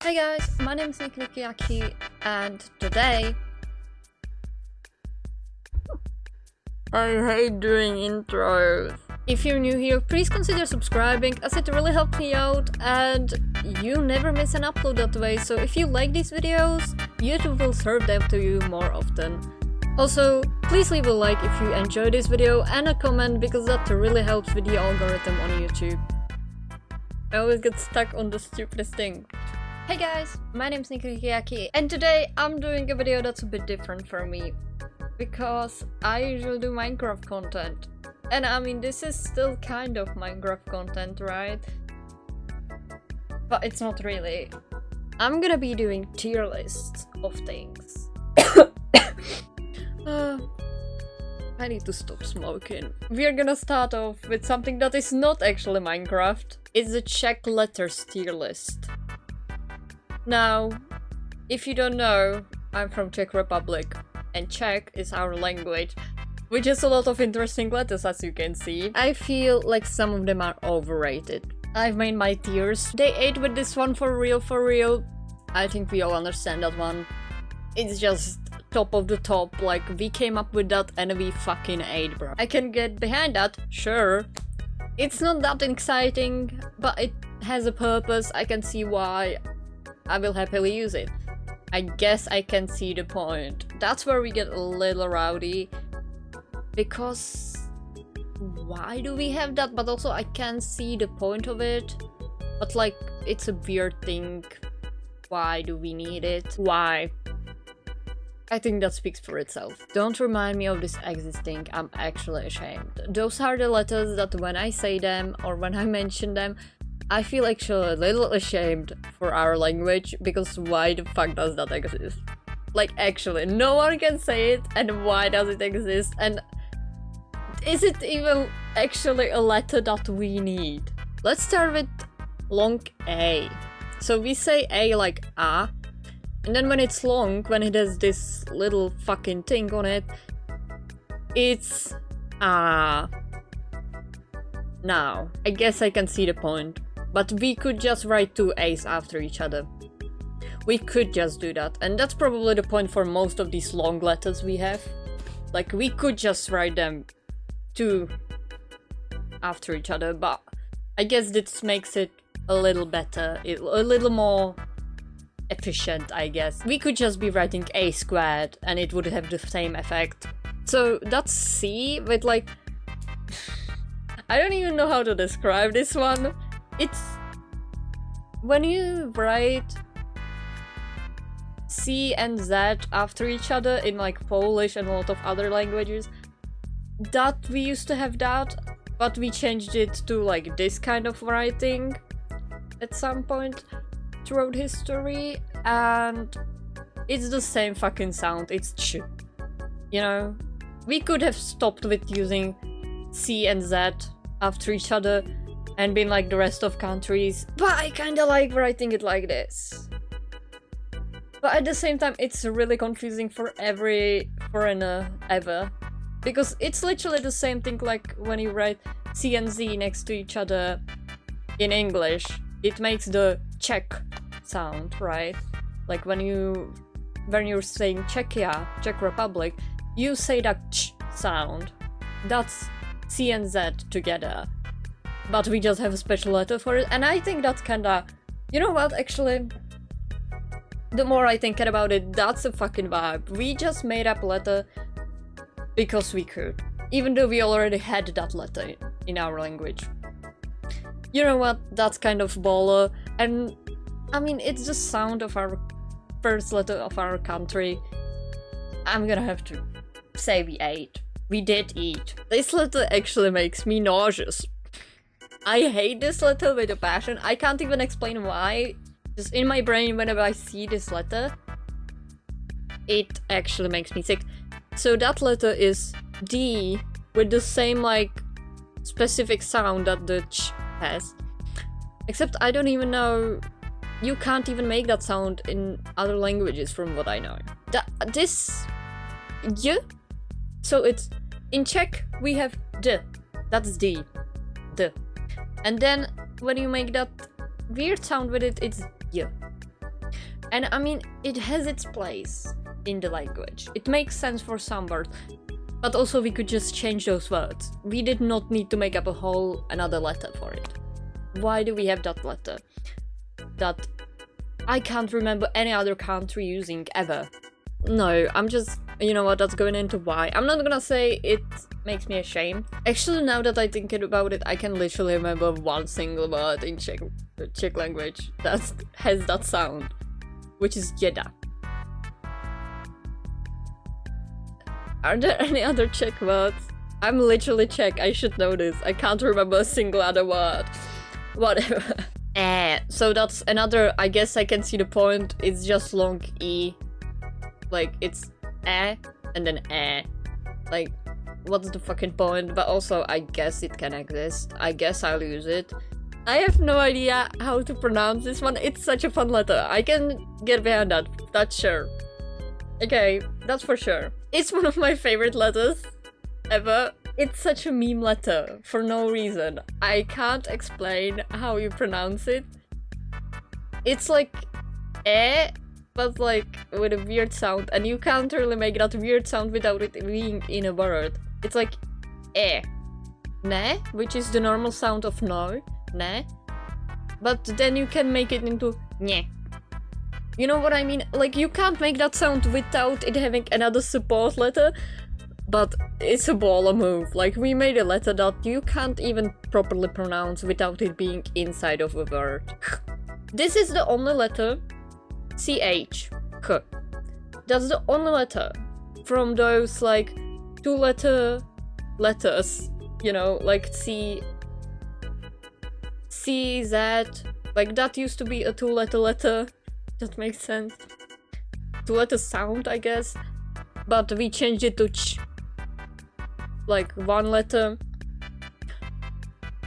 Hey guys, my name is Nikiaki, and today I hate doing intros. If you're new here, please consider subscribing as it really helps me out and you never miss an upload that way, so if you like these videos, YouTube will serve them to you more often. Also, please leave a like if you enjoyed this video and a comment because that really helps with the algorithm on YouTube. I always get stuck on the stupidest thing. Hey guys, my name is Nikiaki, and today I'm doing a video that's a bit different for me. Because I usually do Minecraft content. And I mean, this is still kind of Minecraft content, right? But it's not really. I'm gonna be doing tier lists of things. I need to stop smoking. We're gonna start off with something that is not actually Minecraft. It's the Czech letters tier list. Now, if you don't know, I'm from Czech Republic. And Czech is our language, which has a lot of interesting letters, as you can see. I feel like some of them are overrated. I've made my tiers. They ate with this one for real. I think we all understand that one. It's just top of the top, like we came up with that and we fucking ate, bro. I can get behind that, sure. It's not that exciting, but it has a purpose. I can see why. I will happily use it. I guess I can see the point. That's where we get a little rowdy. Because why do we have that? But also I can see the point of it. But like, it's a weird thing. Why do we need it? Why? I think that speaks for itself. Don't remind me of this existing. I'm actually ashamed. Those are the letters that when I say them or when I mention them, I feel actually a little ashamed for our language, because why the fuck does that exist? Like, actually, no one can say it, and why does it exist? And is it even actually a letter that we need? Let's start with long A. So we say A like A, and then when it's long, when it has this little fucking thing on it, it's A. Now, I guess I can see the point. But we could just write two A's after each other. We could just do that. And that's probably the point for most of these long letters we have. Like, we could just write them two after each other. But I guess this makes it a little better. A little more efficient, I guess. We could just be writing A squared and it would have the same effect. So that's C with like... I don't even know how to describe this one. It's when you write C and Z after each other in like Polish and a lot of other languages, that we used to have that, but we changed it to like this kind of writing at some point throughout history, and it's the same fucking sound. It's ch. You know, we could have stopped with using C and Z after each other and been like the rest of countries, but I kinda like writing it like this. But at the same time, it's really confusing for every foreigner ever, because it's literally the same thing like when you write C and Z next to each other in English. It makes the Czech sound, right? Like when you're saying Czechia, Czech Republic, you say that ch sound. That's C and Z together. But we just have a special letter for it, and I think that's kinda... You know what, actually? The more I think about it, that's a fucking vibe. We just made up a letter because we could. Even though we already had that letter in our language. You know what, that's kind of baller, and... I mean, it's the sound of our first letter of our country. I'm gonna have to say we ate. We did eat. This letter actually makes me nauseous. I hate this letter with a passion. I can't even explain why. Just in my brain, whenever I see this letter, it actually makes me sick. So that letter is D with the same like specific sound that the ch has. Except I don't even know. You can't even make that sound in other languages from what I know. This y. So it's in Czech we have d. That's D. D. And then when you make that weird sound with it, it's y. And I mean, it has its place in the language. It makes sense for some words. But also we could just change those words. We did not need to make up a whole another letter for it. Why do we have that letter? That I can't remember any other country using ever. No, I'm just, you know what, that's going into why. I'm not gonna say it makes me ashamed. Actually, now that I think about it, I can literally remember one single word in Czech language that has that sound, which is jeda. Are there any other Czech words? I'm literally Czech, I should know this. I can't remember a single other word. Whatever. So that's another, I guess I can see the point. It's just long E. Like, it's and then Like, what's the fucking point? But also, I guess it can exist. I guess I'll use it. I have no idea how to pronounce this one. It's such a fun letter. I can get behind that. That's sure. Okay, that's for sure. It's one of my favorite letters ever. It's such a meme letter for no reason. I can't explain how you pronounce it. It's like but like with a weird sound, and you can't really make that weird sound without it being in a word. It's like ne, which is the normal sound of no, ne, but then you can make it into nye. You know what I mean? Like, you can't make that sound without it having another support letter, but it's a baller move. Like, we made a letter that you can't even properly pronounce without it being inside of a word. This is the only letter, CH, K. That's the only letter from those, like, two-letter letters, you know, like C, Z, like, that used to be a two-letter letter. That makes sense. Two-letter sound, I guess. But we changed it to ch. Like, one letter.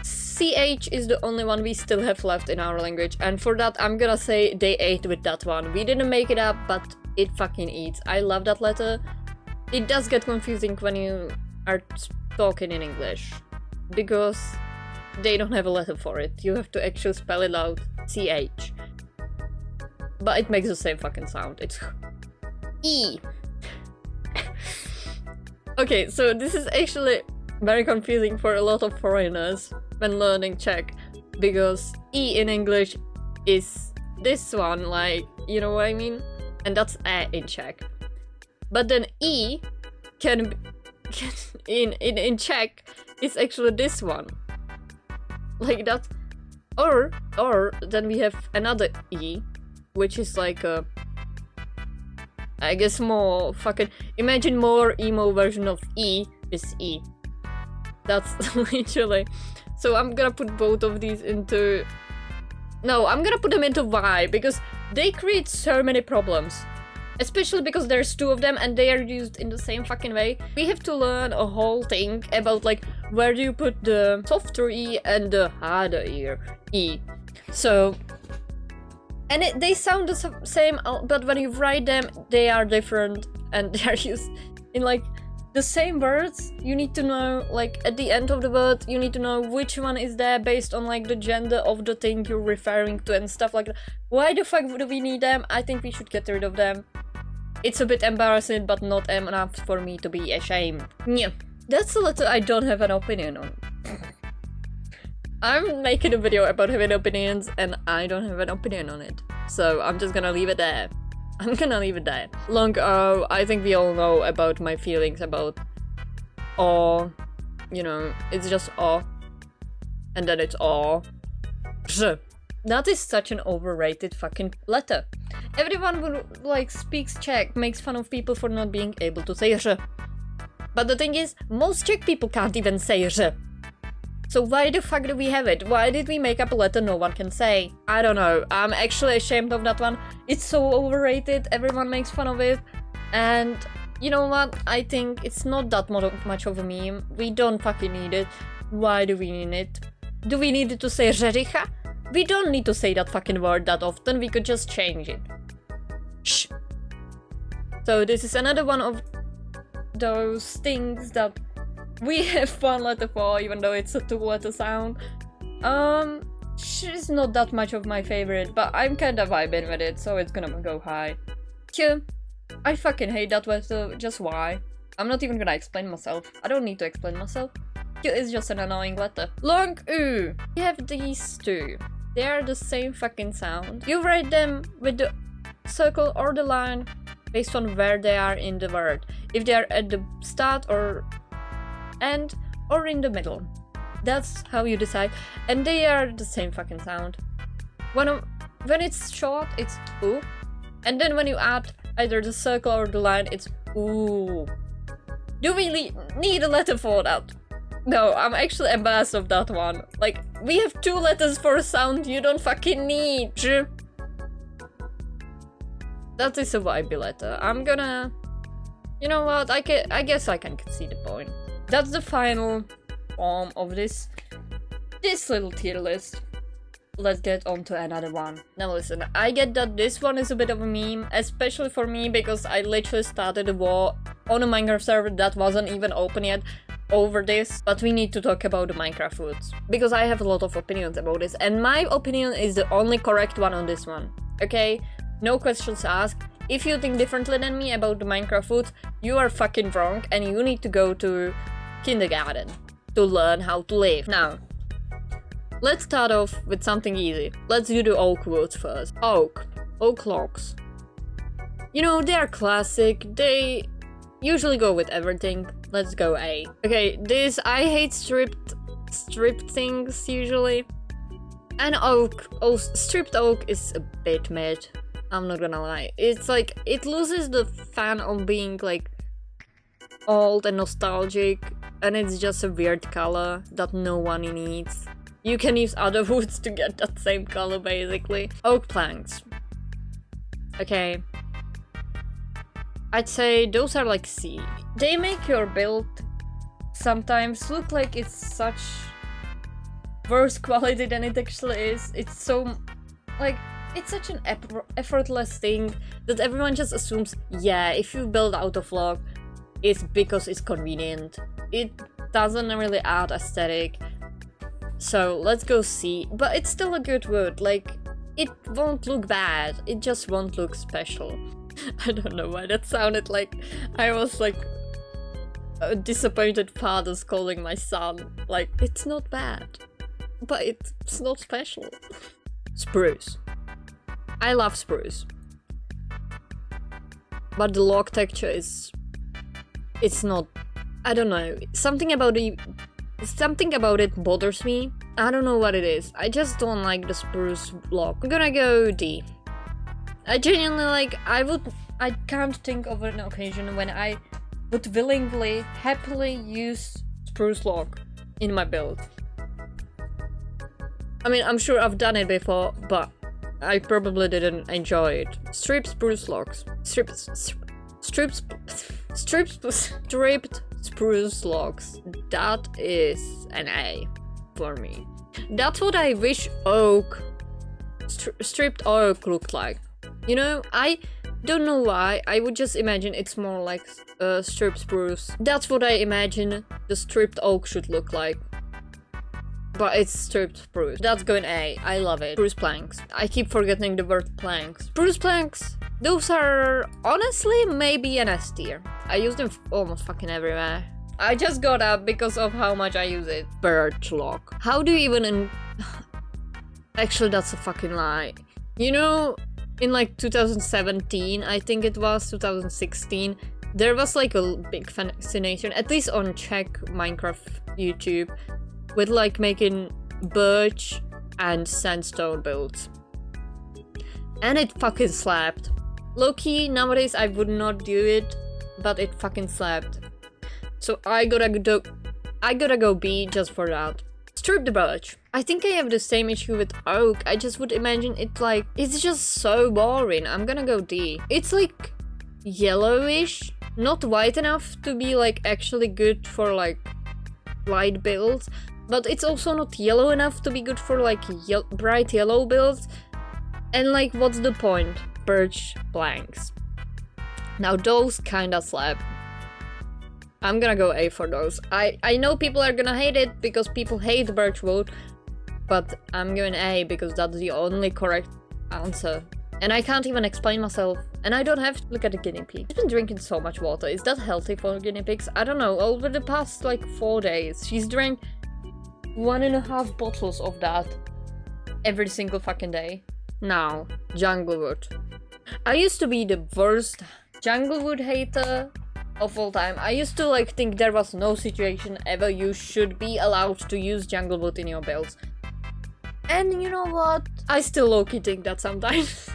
CH is the only one we still have left in our language. And for that, I'm gonna say they ate with that one. We didn't make it up, but it fucking eats. I love that letter. It does get confusing when you are talking in English, because they don't have a letter for it. You have to actually spell it out. CH. But it makes the same fucking sound. It's E. Okay, so this is actually very confusing for a lot of foreigners when learning Czech, because E in English is this one, like, you know what I mean? And that's in Czech. But then E can in Czech is actually this one. Like that. Or then we have another E, which is like a, I guess, more fucking, imagine more emo version of E is E. That's literally. So I'm gonna put both of these into, no, I'm gonna put them into Y, because they create so many problems. Especially because there's two of them and they are used in the same fucking way. We have to learn a whole thing about, like, where do you put the softer E and the harder E. So, and they sound the same, but when you write them, they are different, and they are used in, like, the same words. You need to know, like, at the end of the word, you need to know which one is there based on, like, the gender of the thing you're referring to and stuff like that. Why the fuck do we need them? I think we should get rid of them. It's a bit embarrassing, but not enough for me to be ashamed. Yeah. That's a letter I don't have an opinion on. I'm making a video about having opinions, and I don't have an opinion on it. So I'm just gonna leave it there. I'm gonna leave it there. Long O, I think we all know about my feelings about O. You know, it's just O. And then it's O. That is such an overrated fucking letter. Everyone who, like, speaks Czech makes fun of people for not being able to say R. But the thing is, most Czech people can't even say R. So why the fuck do we have it? Why did we make up a letter no one can say? I don't know. I'm actually ashamed of that one. It's so overrated. Everyone makes fun of it. And you know what? I think it's not that much of a meme. We don't fucking need it. Why do we need it? Do we need it to say Řeřicha? We don't need to say that fucking word that often. We could just change it. Shh. So this is another one of those things that we have one letter for, even though it's a two-letter sound. She's not that much of my favorite, but I'm kinda vibing with it, so it's gonna go high. Q. I fucking hate that letter, just why? I'm not even gonna explain myself. I don't need to explain myself. Q is just an annoying letter. Long U. We have these two. They are the same fucking sound. You write them with the circle or the line based on where they are in the word. If they are at the start or end or in the middle. That's how you decide. And they are the same fucking sound. When it's short, it's U. And then when you add either the circle or the line, it's ooh. Do we need a letter for that? No, I'm actually embarrassed of that one. Like, we have 2 letters for a sound you don't fucking need. That is a vibey letter. I'm gonna... You know what? I guess I can see the point. That's the final form of this little tier list. Let's get on to another one. Now listen, I get that this one is a bit of a meme, especially for me because I literally started a war on a Minecraft server that wasn't even open yet over this, but we need to talk about the Minecraft foods because I have a lot of opinions about this and my opinion is the only correct one on this one, okay? No questions asked. If you think differently than me about the Minecraft foods, you are fucking wrong and you need to go to kindergarten to learn how to live. Now, let's start off with something easy. Let's do the oak woods first. Oak logs. You know, they are classic. They usually go with everything. Let's go A. Okay, this, I hate stripped things usually. And stripped oak is a bit mid. I'm not gonna lie. It's like, it loses the fun of being like old and nostalgic. And it's just a weird color that no one needs. You can use other woods to get that same color basically. Oak planks. Okay. I'd say those are like C. They make your build sometimes look like it's such worse quality than it actually is. It's so like, it's such an effortless thing that everyone just assumes, yeah, if you build out of log, it's because it's convenient. It doesn't really add aesthetic. So let's go C, but it's still a good wood, like, it won't look bad, it just won't look special. I don't know why that sounded like I was like a disappointed father scolding my son. Like, it's not bad, but it's not special. Spruce. I love spruce. But the log texture is... it's not... I don't know, something about it bothers me. I don't know what it is. I just don't like the spruce log. I'm gonna go D. I genuinely like, I can't think of an occasion when I would willingly, happily use spruce log in my build. I mean, I'm sure I've done it before, but I probably didn't enjoy it. Stripped spruce logs. Stripped spruce logs. That is an A for me. That's what I wish stripped oak looked like. You know, I don't know why, I would just imagine it's more like stripped spruce. That's what I imagine the stripped oak should look like. But it's stripped spruce. That's going A. I love it. Spruce planks. I keep forgetting the word planks. Spruce planks. Those are honestly maybe an S tier. I use them almost fucking everywhere. I just got up because of how much I use it. Birch log. How do you even... Actually, that's a fucking lie. You know, in like 2017, I think it was, 2016, there was like a big fascination, at least on Czech Minecraft YouTube, with like making birch and sandstone builds. And it fucking slapped. Low-key, nowadays I would not do it, but it fucking slapped. So I gotta go B just for that. Stripped birch. I think I have the same issue with oak. I just would imagine it like, it's just so boring. I'm gonna go D. It's like yellowish, not white enough to be like actually good for like light builds, but it's also not yellow enough to be good for like bright yellow builds. And like, what's the point? Birch planks. Now those kinda slap. I'm gonna go A for those. I know people are gonna hate it because people hate birch wood, but I'm going A because that's the only correct answer. And I can't even explain myself. And I don't have to look at the guinea pig. She's been drinking so much water. Is that healthy for guinea pigs? I don't know. Over the past like 4 days, she's drank 1.5 bottles of that every single fucking day. Now, Junglewood. I used to be the worst Junglewood hater of all time. I used to like think there was no situation ever you should be allowed to use Junglewood in your builds. And you know what? I still low-key think that sometimes.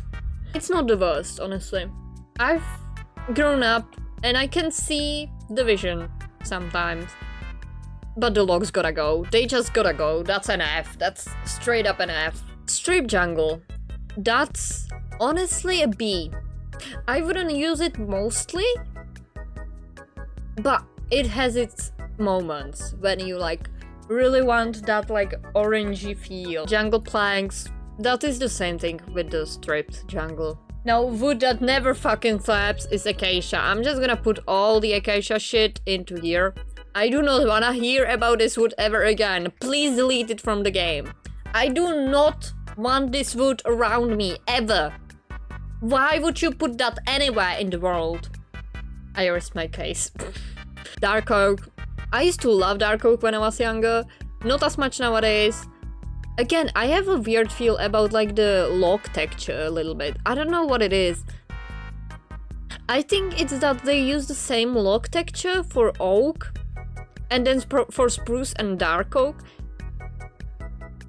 It's not the worst, honestly. I've grown up and I can see the vision sometimes. But the logs gotta go. They just gotta go. That's an F. That's straight up an F. Strip jungle. That's honestly a B. I wouldn't use it mostly, but it has its moments when you like really want that like orangey feel. Jungle planks, that is the same thing with the stripped jungle. Now, wood that never fucking slaps is acacia. I'm just gonna put all the acacia shit into here. I do not wanna hear about this wood ever again. Please delete it from the game. I do not want this wood around me, ever. Why would you put that anywhere in the world? I rest my case. Dark oak. I used to love dark oak when I was younger. Not as much nowadays. Again, I have a weird feel about like the log texture a little bit. I don't know what it is. I think it's that they use the same log texture for oak and then for spruce and dark oak.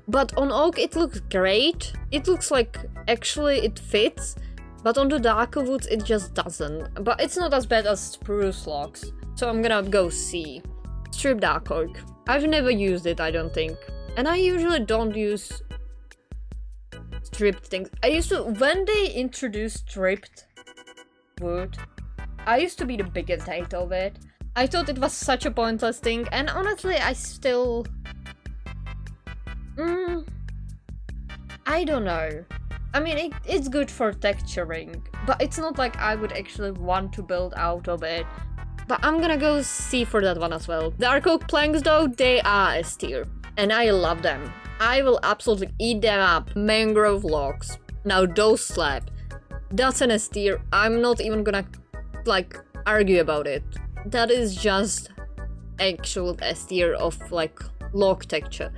But on oak it looks great. It looks like actually it fits. But on the darker woods it just doesn't. But it's not as bad as spruce logs. So I'm gonna go C. Strip dark oak. I've never used it, I don't think. And I usually don't use stripped things. I used to, when they introduced stripped wood, I used to be the biggest hater of it. I thought it was such a pointless thing, and honestly, I still... I don't know. I mean, it's good for texturing, but it's not like I would actually want to build out of it. But I'm gonna go C for that one as well. Dark oak planks though, they are S tier. And I love them. I will absolutely eat them up. Mangrove logs. Now those slap. That's an S tier. I'm not even gonna like argue about it. That is just actual S tier of like log texture.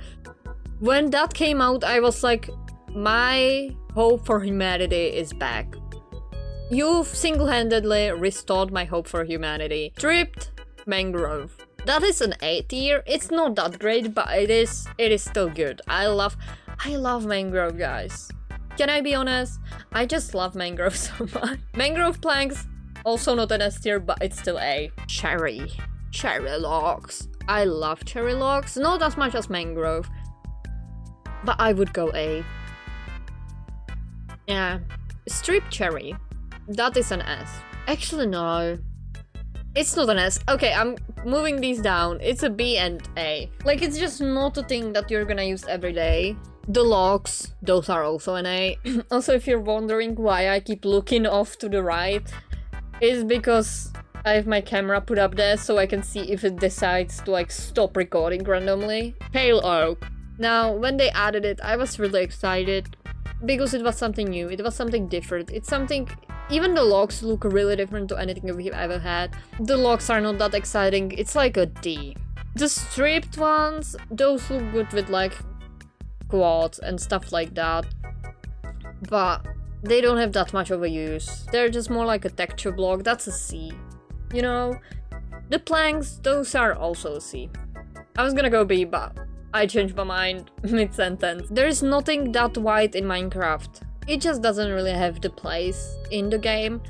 When that came out, I was like, my hope for humanity is back. You've single-handedly restored my hope for humanity. Stripped mangrove. That is an A tier. It's not that great, but it is still good. I love mangrove, guys. Can I be honest? I just love mangrove so much. Mangrove planks, also not an S tier, but it's still A. Cherry logs. I love cherry logs, not as much as mangrove, but I would go A. Yeah, strip cherry. That is an S. Actually, no. It's not an S. Okay, I'm moving these down. It's a B and A. Like, it's just not a thing that you're gonna use every day. The logs, those are also an A. Also, if you're wondering why I keep looking off to the right, it's because I have my camera put up there so I can see if it decides to, like, stop recording randomly. Pale oak. Now, when they added it, I was really excited because it was something new. It was something different. It's something... Even the logs look really different to anything we've ever had. The logs are not that exciting. It's like a D. The stripped ones, those look good with like quads and stuff like that. But they don't have that much of a use. They're just more like a texture block. That's a C. You know? The planks, those are also a C. I was gonna go B, but I changed my mind mid-sentence. There is nothing that white in Minecraft. It just doesn't really have the place in the game.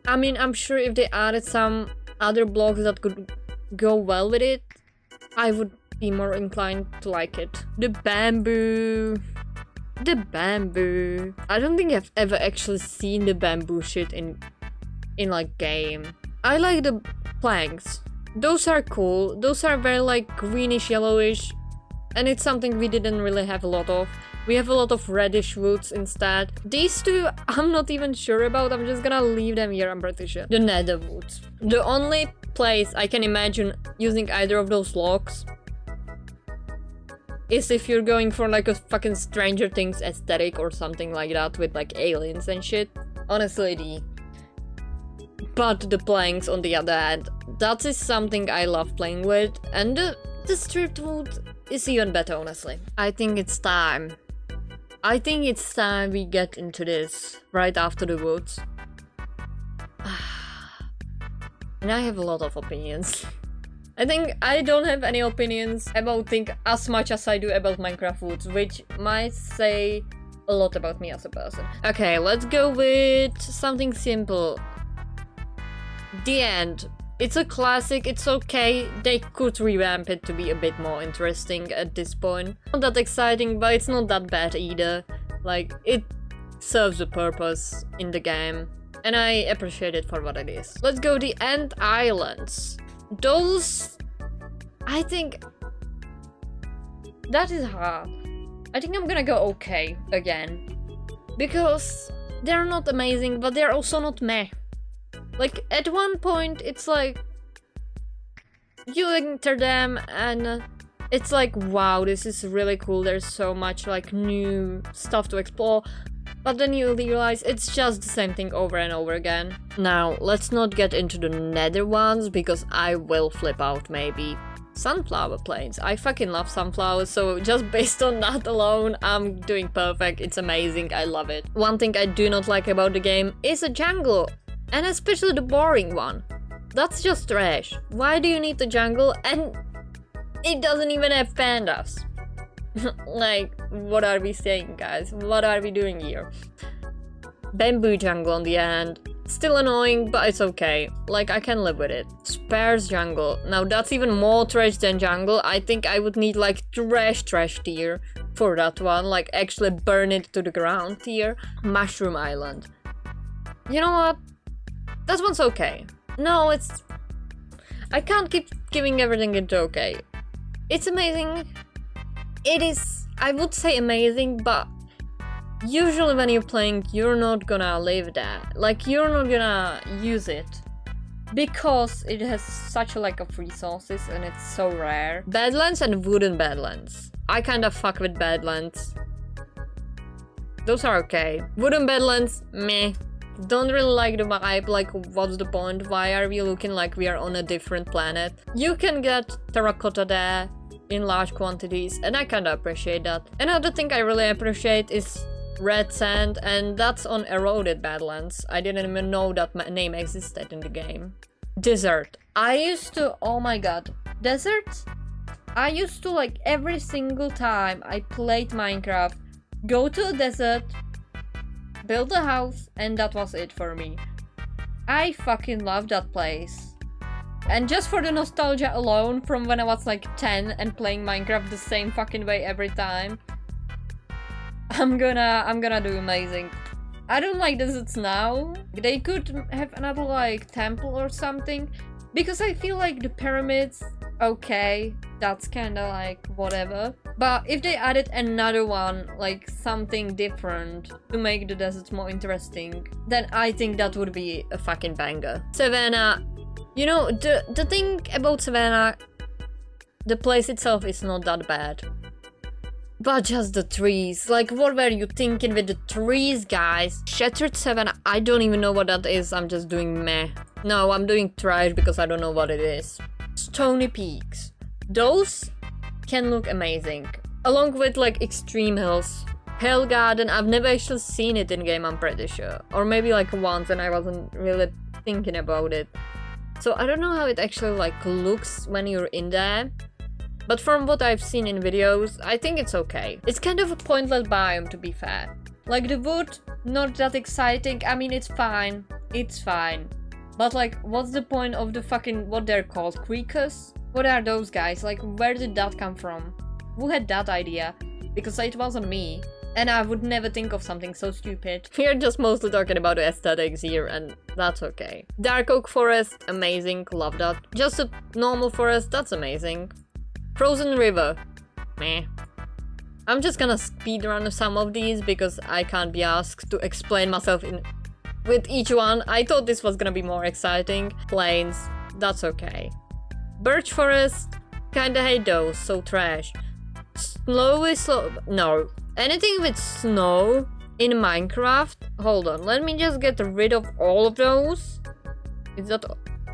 I mean, I'm sure if they added some other blocks that could go well with it, I would be more inclined to like it. The bamboo. The bamboo. I don't think I've ever actually seen the bamboo shit in like game. I like the planks. Those are cool. Those are very like greenish, yellowish. And it's something we didn't really have a lot of. We have a lot of reddish woods instead. These two, I'm not even sure about. I'm just gonna leave them here, I'm pretty sure. The nether woods. The only place I can imagine using either of those logs is if you're going for like a fucking Stranger Things aesthetic or something like that with like aliens and shit. Honestly, but the planks on the other hand, that is something I love playing with, and the stripped wood is even better, honestly. I think it's time. I think it's time we get into this right after the woods. And I have a lot of opinions. I think I don't have any opinions about things as much as I do about Minecraft woods, which might say a lot about me as a person. Okay, let's go with something simple. The end. It's a classic, it's okay. They could revamp it to be a bit more interesting at this point. Not that exciting, but it's not that bad either. Like, it serves a purpose in the game, and I appreciate it for what it is. Let's go the Ant Islands. Those... I think... that is hard. I think I'm gonna go okay again. Because they're not amazing, but they're also not meh. Like, at one point, it's like... you enter them and it's like, wow, this is really cool. There's so much, like, new stuff to explore. But then you realize it's just the same thing over and over again. Now, let's not get into the nether ones, because I will flip out, maybe. Sunflower plains. I fucking love sunflowers, so just based on that alone, I'm doing perfect. It's amazing. I love it. One thing I do not like about the game is a jungle. And especially the boring one. That's just trash. Why do you need the jungle? And it doesn't even have pandas. Like, what are we saying, guys? What are we doing here? Bamboo jungle on the end. Still annoying, but it's okay. Like, I can live with it. Sparse jungle. Now, that's even more trash than jungle. I think I would need, like, trash tier for that one. Like, actually burn it to the ground tier. Mushroom Island. You know what? That one's okay. No, it's... I can't keep giving everything it's okay. It's amazing. It is... I would say amazing, but... usually when you're playing, you're not gonna live that. Like, you're not gonna use it. Because it has such a lack of resources and it's so rare. Badlands and wooden badlands. I kinda fuck with badlands. Those are okay. Wooden badlands, meh. Don't really like the vibe, like what's the point? Why are we looking like we are on a different planet? You can get terracotta there in large quantities, and I kinda appreciate that. Another thing I really appreciate is red sand, and that's on eroded badlands. I didn't even know that my name existed in the game. Desert. I used to, oh my god, deserts? I used to, like, every single time I played Minecraft, go to a desert, build a house, and that was it for me. I fucking love that place. And just for the nostalgia alone, from when I was like 10 and playing Minecraft the same fucking way every time, I'm gonna do amazing. I don't like deserts now. They could have another like temple or something, because I feel like the pyramids, okay, that's kinda like whatever. But if they added another one, like something different to make the deserts more interesting, then I think that would be a fucking banger. Savannah, you know, the thing about Savannah, the place itself is not that bad. But just the trees, like what were you thinking with the trees, guys? Shattered Savannah, I don't even know what that is, I'm just doing meh. No, I'm doing trash because I don't know what it is. Stony Peaks. Those can look amazing. Along with like extreme hills. Hell Garden, I've never actually seen it in game, I'm pretty sure. Or maybe like once and I wasn't really thinking about it. So I don't know how it actually like looks when you're in there. But from what I've seen in videos, I think it's okay. It's kind of a pointless biome, to be fair. Like the wood, not that exciting. I mean, it's fine. It's fine. But like, what's the point of the fucking, what they're called, creekers? What are those guys? Like, where did that come from? Who had that idea? Because it wasn't me. And I would never think of something so stupid. We're just mostly talking about the aesthetics here, and that's okay. Dark Oak Forest, amazing, love that. Just a normal forest, that's amazing. Frozen River, meh. I'm just gonna speedrun some of these because I can't be asked to explain myself with each one. I thought this was gonna be more exciting. Plains, that's okay. Birch Forest, kinda hate those, so trash. Snow is slow. No. Anything with snow in Minecraft. Hold on. Let me just get rid of all of those. Is that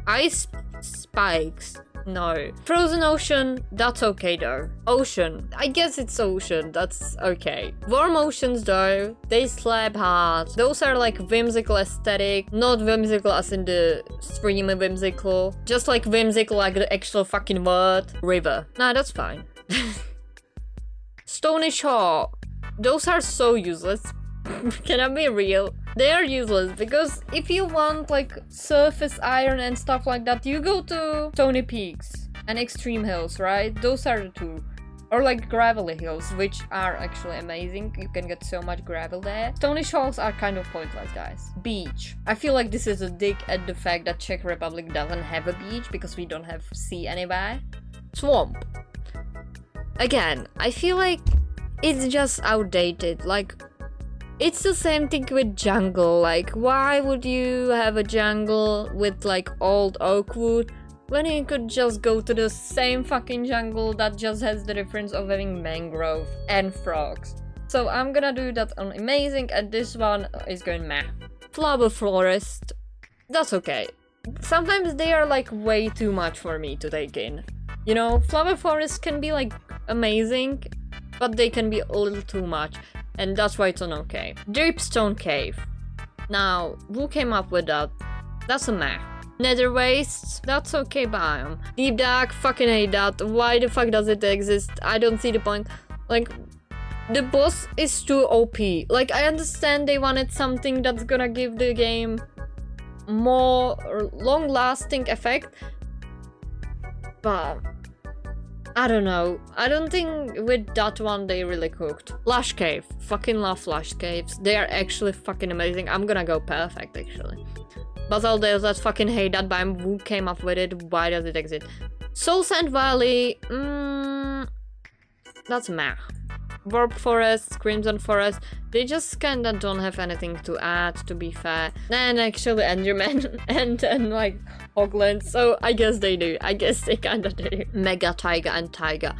ice spikes? No. Frozen ocean, that's okay though. Ocean, I guess it's ocean, that's okay. Warm oceans though, they slap hard. Those are like whimsical aesthetic, not whimsical as in the stream whimsical. Just like whimsical like the actual fucking word. River. Nah, that's fine. Stony Shore, those are so useless. Can I be real? They are useless because if you want like surface iron and stuff like that, you go to Stony Peaks and Extreme Hills, right? Those are the two. Or like gravelly hills, which are actually amazing. You can get so much gravel there. Stony Shores are kind of pointless, guys. Beach. I feel like this is a dig at the fact that Czech Republic doesn't have a beach because we don't have sea anywhere. Swamp. Again, I feel like it's just outdated. Like, it's the same thing with jungle. Like, why would you have a jungle with like old oak wood when you could just go to the same fucking jungle that just has the difference of having mangrove and frogs? So I'm gonna do that on amazing, and this one is going meh. Flower forest. That's okay. Sometimes they are like way too much for me to take in. You know, flower forests can be like amazing, but they can be a little too much. And that's why it's on okay. Dripstone Cave. Now, who came up with that? That's a meh. Nether Wastes, that's okay biome. Deep Dark, fucking hate that. Why the fuck does it exist? I don't see the point. Like, the boss is too OP. Like, I understand they wanted something that's gonna give the game more long-lasting effect, but I don't know. I don't think with that one they really cooked. Lush Cave. Fucking love Lush Caves. They are actually fucking amazing. I'm gonna go perfect, actually. Basalt Desert, fucking hate that biome. Who came up with it? Why does it exist? Soul Sand Valley. That's meh. Warp Forest, Crimson Forest. They just kinda don't have anything to add, to be fair. And actually Enderman and like Hogland. So I guess they do. I guess they kinda do. Mega Taiga and Taiga.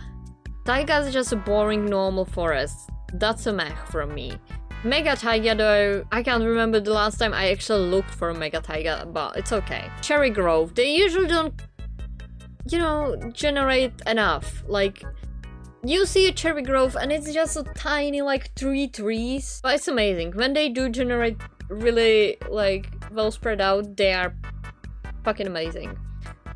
Taiga is just a boring normal forest. That's a meh from me. Mega Taiga though, I can't remember the last time I actually looked for a Mega Taiga, but it's okay. Cherry Grove. They usually don't, you know, generate enough. Like, you see a cherry grove and it's just a tiny like 3 trees, but it's amazing. When they do generate really like well spread out, they are fucking amazing.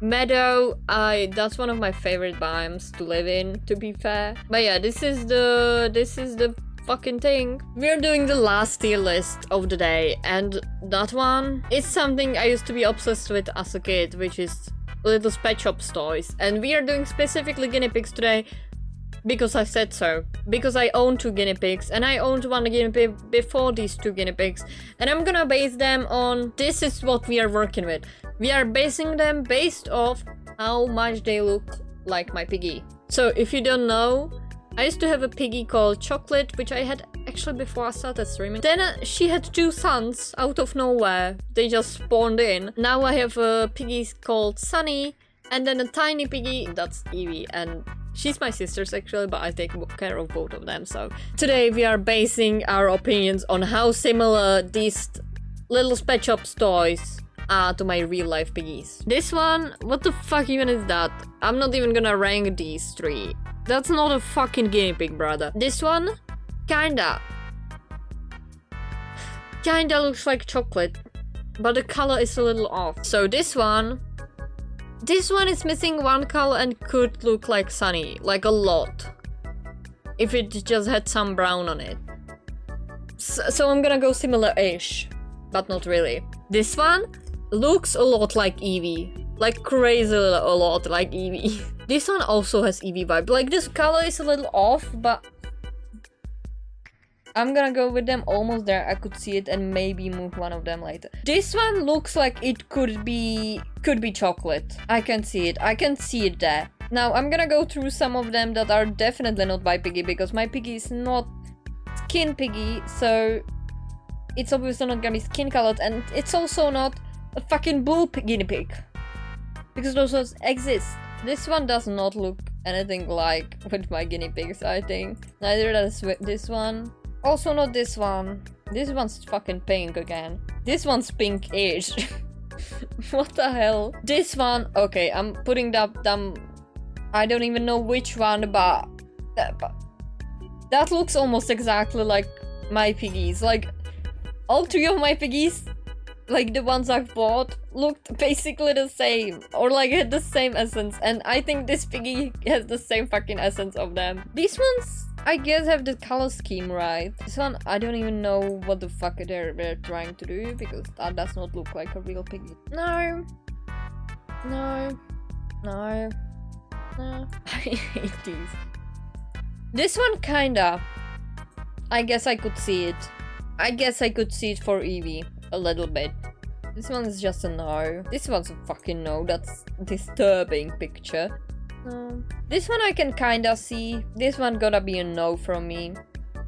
Meadow, that's one of my favorite biomes to live in, to be fair. But yeah, this is the fucking thing. We're doing the last tier list of the day, and that one is something I used to be obsessed with as a kid, which is little pet shop toys. And we are doing specifically guinea pigs today. Because I said so. Because I own 2 guinea pigs, and I owned 1 guinea pig before these 2 guinea pigs. And I'm gonna base them on, this is what we are working with. We are basing them based off how much they look like my piggy. So if you don't know, I used to have a piggy called Chocolate, which I had actually before I started streaming. Then she had 2 sons out of nowhere. They just spawned in. Now I have a piggy called Sunny, and then a tiny piggy, that's Evie, and she's my sister's actually, but I take care of both of them. So today we are basing our opinions on how similar these little pet shop toys are to my real life piggies. This one, what the fuck even is that? I'm not even gonna rank these 3. That's not a fucking guinea pig, brother. This one, kinda looks like Chocolate, but the color is a little off. So this one is missing 1 color and could look like Sunny, like a lot, if it just had some brown on it. So I'm gonna go similar-ish, but not really. This one looks a lot like Eevee, like crazy a lot like Eevee. This one also has Eevee vibe, like this color is a little off, but I'm gonna go with them almost there. I could see it and maybe move one of them later. This one looks like it could be Chocolate. I can see it there. Now I'm gonna go through some of them that are definitely not by piggy, because my piggy is not skin piggy, so it's obviously not gonna be skin colored, and it's also not a fucking blue guinea pig, because those exist. This one does not look anything like with my guinea pigs, I think. Neither does this one. Also not this one. This one's fucking pink again. This one's pinkish. What the hell? This one, okay, I'm putting that down. I don't even know which one, but that looks almost exactly like my piggies. Like, all three of my piggies, like the ones I've bought, looked basically the same. Or like had the same essence. And I think this piggy has the same fucking essence of them. These ones, I guess, have the color scheme right. This one, I don't even know what the fuck they're trying to do, because that does not look like a real piggy. No. No. No. No. I hate these. This one kinda. I guess I could see it. I guess I could see it for Evie. A little bit. This one is just a no. This one's a fucking no. That's disturbing picture. No. This one I can kinda see. This one gotta be a no from me.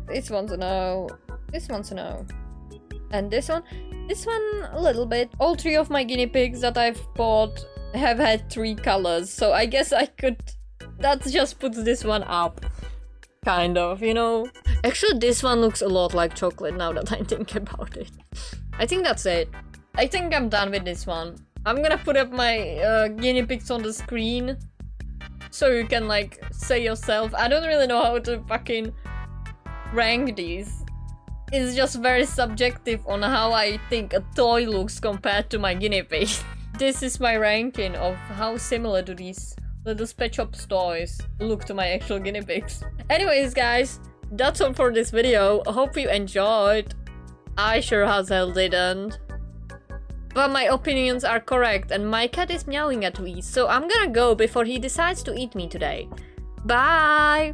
This one's a no. This one's a no. And this one a little bit. All three of my guinea pigs that I've bought have had 3 colors. So I guess I could... That just puts this one up. Kind of, you know? Actually, this one looks a lot like chocolate now that I think about it. I think that's it. I think I'm done with this one. I'm gonna put up my guinea pigs on the screen, so you can like say yourself. I don't really know how to fucking rank these. It's just very subjective on how I think a toy looks compared to my guinea pig. This is my ranking of how similar do these little Pet Shops toys look to my actual guinea pigs. Anyways, guys, that's all for this video. Hope you enjoyed. I sure as hell didn't. But my opinions are correct, and my cat is meowing at me, so I'm gonna go before he decides to eat me today. Bye!